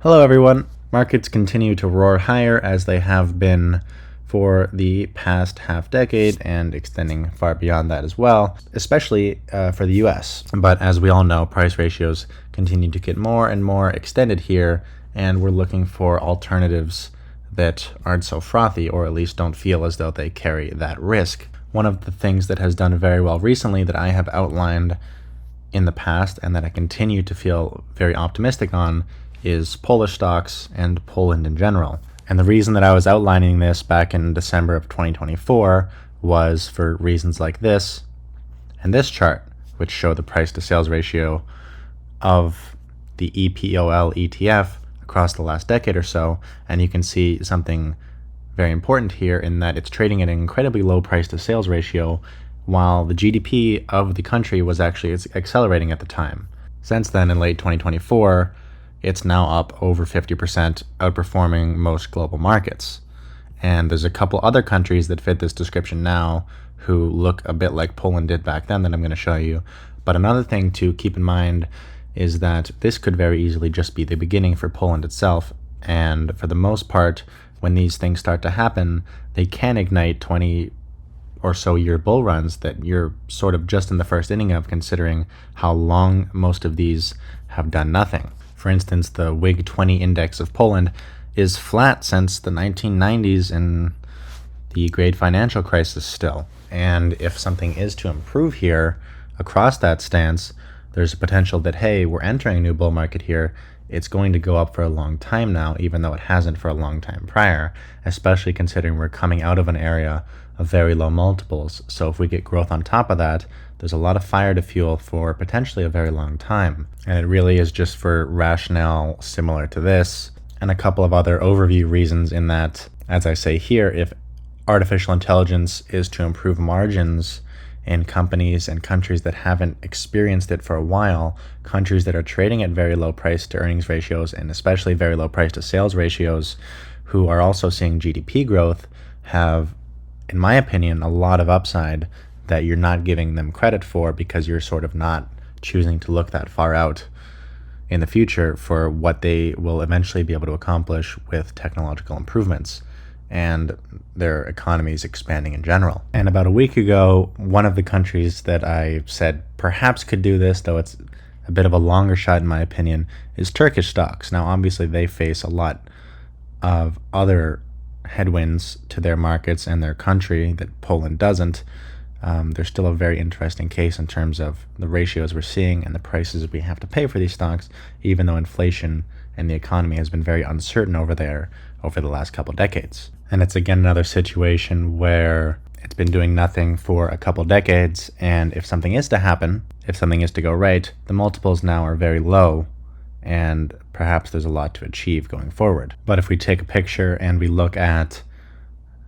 Hello everyone. Markets continue to roar higher as they have been for the past half decade and extending far beyond that as well, especially for the US. But as we all know, price ratios continue to get more and more extended here, and we're looking for alternatives that aren't so frothy, or at least don't feel as though they carry that risk. One of the things that has done very well recently that I have outlined in the past and that I continue to feel very optimistic on is Polish stocks and Poland in general. And the reason that I was outlining this back in December of 2024 was for reasons like this and this chart, which show the price to sales ratio of the EPOL ETF across the last decade or so. And you can see something very important here in that it's trading at an incredibly low price to sales ratio, while the GDP of the country was actually accelerating at the time. Since then, in late 2024, it's now up over 50%, outperforming most global markets. And there's a couple other countries that fit this description now who look a bit like Poland did back then that I'm going to show you. But another thing to keep in mind is that this could very easily just be the beginning for Poland itself. And for the most part, when these things start to happen, they can ignite 20 or so year bull runs that you're sort of just in the first inning of, considering how long most of these have done nothing. For instance, the WIG20 index of Poland is flat since the 1990s and the great financial crisis still. And if something is to improve here across that stance, there's a potential that, hey, we're entering a new bull market here. It's going to go up for a long time now, even though it hasn't for a long time prior, especially considering we're coming out of an area of very low multiples. So if we get growth on top of that, there's a lot of fire to fuel for potentially a very long time. And it really is just for rationale similar to this and a couple of other overview reasons in that, as I say here, if artificial intelligence is to improve margins in companies and countries that haven't experienced it for a while, countries that are trading at very low price to earnings ratios and especially very low price to sales ratios, who are also seeing GDP growth, have, in my opinion, a lot of upside that you're not giving them credit for because you're sort of not choosing to look that far out in the future for what they will eventually be able to accomplish with technological improvements and their economies expanding in general. And about a week ago, one of the countries that I said perhaps could do this, though it's a bit of a longer shot in my opinion, is Turkish stocks. Now, obviously, they face a lot of other headwinds to their markets and their country that Poland doesn't. There's still a very interesting case in terms of the ratios we're seeing and the prices we have to pay for these stocks, even though inflation and the economy has been very uncertain over there over the last couple decades. And it's again another situation where it's been doing nothing for a couple decades, and if something is to happen, if something is to go right, the multiples now are very low, and perhaps there's a lot to achieve going forward. But if we take a picture and we look at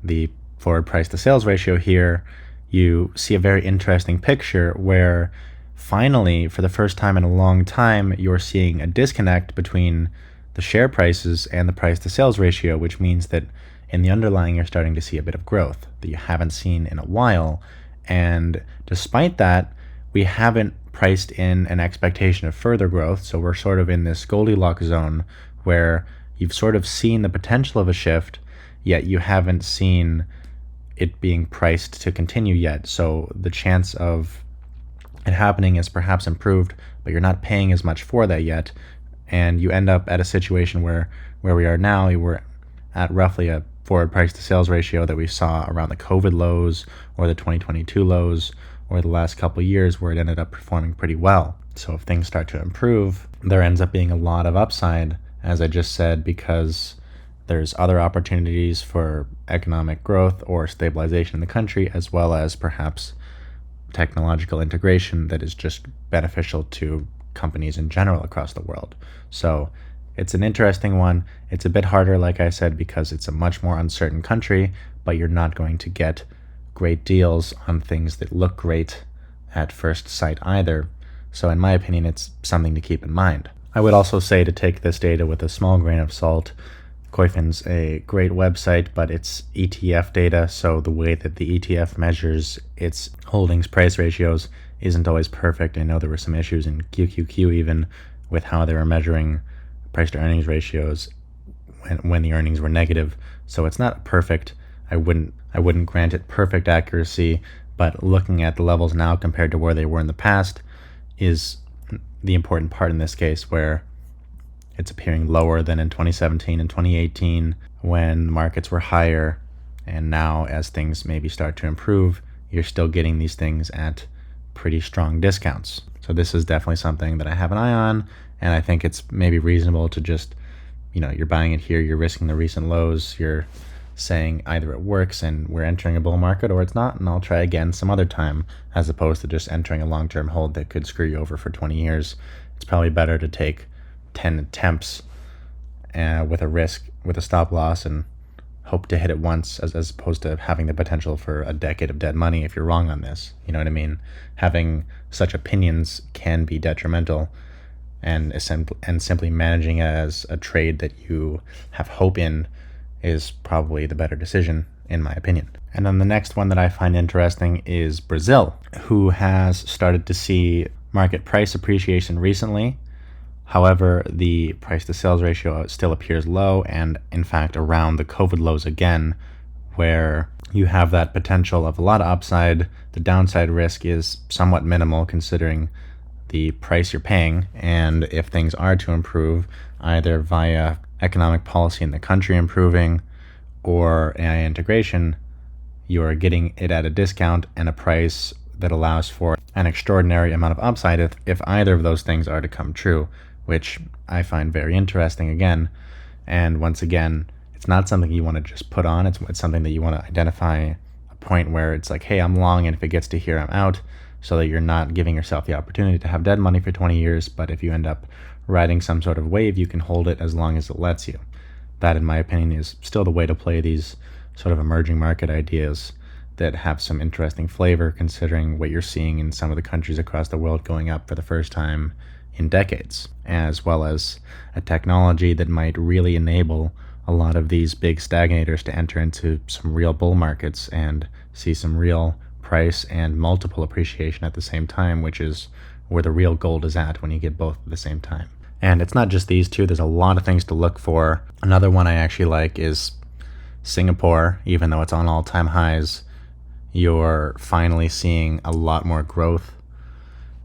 the forward price to sales ratio here, you see a very interesting picture where finally, for the first time in a long time, you're seeing a disconnect between the share prices and the price to sales ratio, which means that in the underlying, you're starting to see a bit of growth that you haven't seen in a while. And despite that, we haven't priced in an expectation of further growth. So we're sort of in this Goldilocks zone where you've sort of seen the potential of a shift, yet you haven't seen it being priced to continue yet. So the chance of it happening is perhaps improved, but you're not paying as much for that yet. And you end up at a situation where we are now, we're at roughly a forward price to sales ratio that we saw around the COVID lows or the 2022 lows or the last couple of years, where it ended up performing pretty well. So if things start to improve, there ends up being a lot of upside, as I just said, because there's other opportunities for economic growth or stabilization in the country, as well as perhaps technological integration that is just beneficial to companies in general across the world. So it's an interesting one. It's a bit harder, like I said, because it's a much more uncertain country, but you're not going to get great deals on things that look great at first sight either. So in my opinion, it's something to keep in mind. I would also say to take this data with a small grain of salt. Koifin's a great website, but it's ETF data, so the way that the ETF measures its holdings price ratios isn't always perfect. I know there were some issues in QQQ even with how they were measuring price to earnings ratios when the earnings were negative. So it's not perfect. I wouldn't grant it perfect accuracy, but looking at the levels now compared to where they were in the past is the important part in this case, where it's appearing lower than in 2017 and 2018 when markets were higher. And now as things maybe start to improve, you're still getting these things at pretty strong discounts. So this is definitely something that I have an eye on, and I think it's maybe reasonable to just, you're buying it here, you're risking the recent lows, you're saying either it works and we're entering a bull market, or it's not, and I'll try again some other time, as opposed to just entering a long-term hold that could screw you over for 20 years. It's probably better to take 10 attempts with a stop loss, and hope to hit it once, as opposed to having the potential for a decade of dead money if you're wrong on this. You know what I mean? Having such opinions can be detrimental, and simply managing it as a trade that you have hope in is probably the better decision, in my opinion. And then the next one that I find interesting is Brazil, who has started to see market price appreciation recently. However, the price to sales ratio still appears low, and in fact around the COVID lows again, where you have that potential of a lot of upside. The downside risk is somewhat minimal considering the price you're paying, and if things are to improve, either via economic policy in the country improving or AI integration, you are getting it at a discount and a price that allows for an extraordinary amount of upside if either of those things are to come true, which I find very interesting again. And once again, it's not something you want to just put on. It's something that you want to identify a point where it's like, hey, I'm long, and if it gets to here, I'm out, so that you're not giving yourself the opportunity to have dead money for 20 years. But if you end up riding some sort of wave, you can hold it as long as it lets you. That, in my opinion, is still the way to play these sort of emerging market ideas that have some interesting flavor, considering what you're seeing in some of the countries across the world going up for the first time in decades, as well as a technology that might really enable a lot of these big stagnators to enter into some real bull markets and see some real price and multiple appreciation at the same time, which is where the real gold is at when you get both at the same time. And it's not just these two, there's a lot of things to look for. Another one I actually like is Singapore. Even though it's on all-time highs, you're finally seeing a lot more growth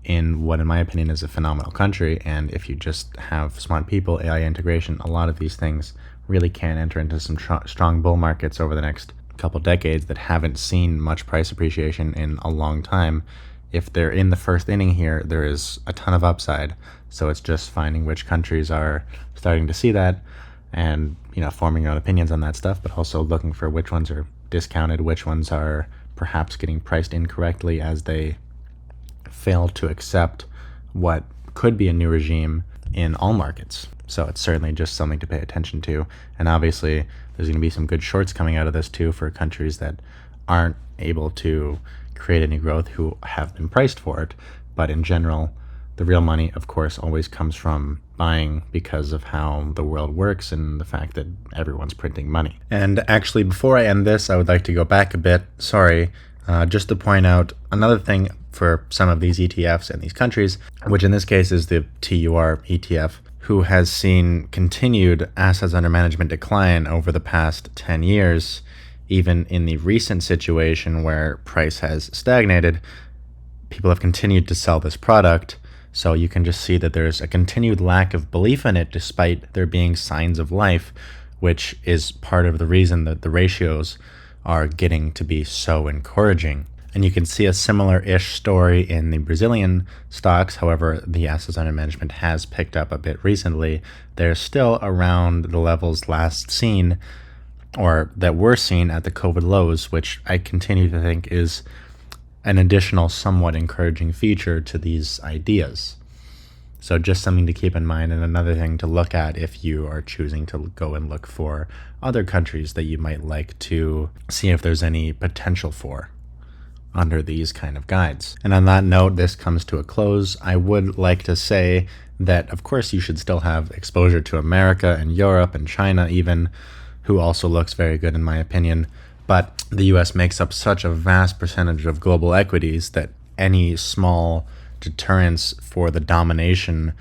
in what, in my opinion, is a phenomenal country. And if you just have smart people, AI integration, a lot of these things really can enter into some strong bull markets over the next couple decades that haven't seen much price appreciation in a long time. If they're in the first inning here, there is a ton of upside. So it's just finding which countries are starting to see that and, forming your own opinions on that stuff, but also looking for which ones are discounted, which ones are perhaps getting priced incorrectly as they fail to accept what could be a new regime in all markets. So it's certainly just something to pay attention to. And obviously, there's going to be some good shorts coming out of this too for countries that aren't able to create any growth who have been priced for it. But in general, the real money, of course, always comes from buying because of how the world works and the fact that everyone's printing money. And actually, before I end this, I would like to go back a bit. Just to point out another thing for some of these ETFs and these countries, which in this case is the TUR ETF, who has seen continued assets under management decline over the past 10 years. Even in the recent situation where price has stagnated, people have continued to sell this product. So you can just see that there's a continued lack of belief in it, despite there being signs of life, which is part of the reason that the ratios are getting to be so encouraging. And you can see a similar-ish story in the Brazilian stocks. However, the assets under management has picked up a bit recently. They're still around the levels last seen, or that were seen at the COVID lows, which I continue to think is an additional somewhat encouraging feature to these ideas. So just something to keep in mind, and another thing to look at if you are choosing to go and look for other countries that you might like to see if there's any potential for under these kind of guides. And on that note, this comes to a close. I would like to say that, of course, you should still have exposure to America and Europe and China even, who also looks very good in my opinion. But the US makes up such a vast percentage of global equities that any small deterrence for the domination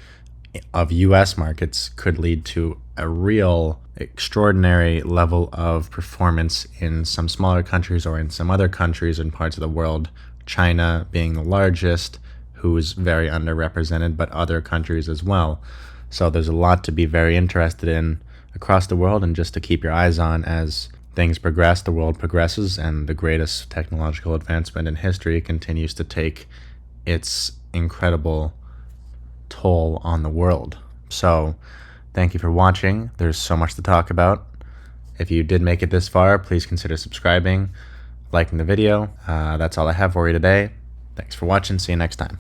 of US markets could lead to a real extraordinary level of performance in some smaller countries or in some other countries and parts of the world, China being the largest, who is very underrepresented, but other countries as well. So there's a lot to be very interested in across the world, and just to keep your eyes on as things progress, the world progresses, and the greatest technological advancement in history continues to take its incredible toll on the world. So thank you for watching. There's so much to talk about. If you did make it this far, please consider subscribing, liking the video. That's all I have for you today. Thanks for watching. See you next time.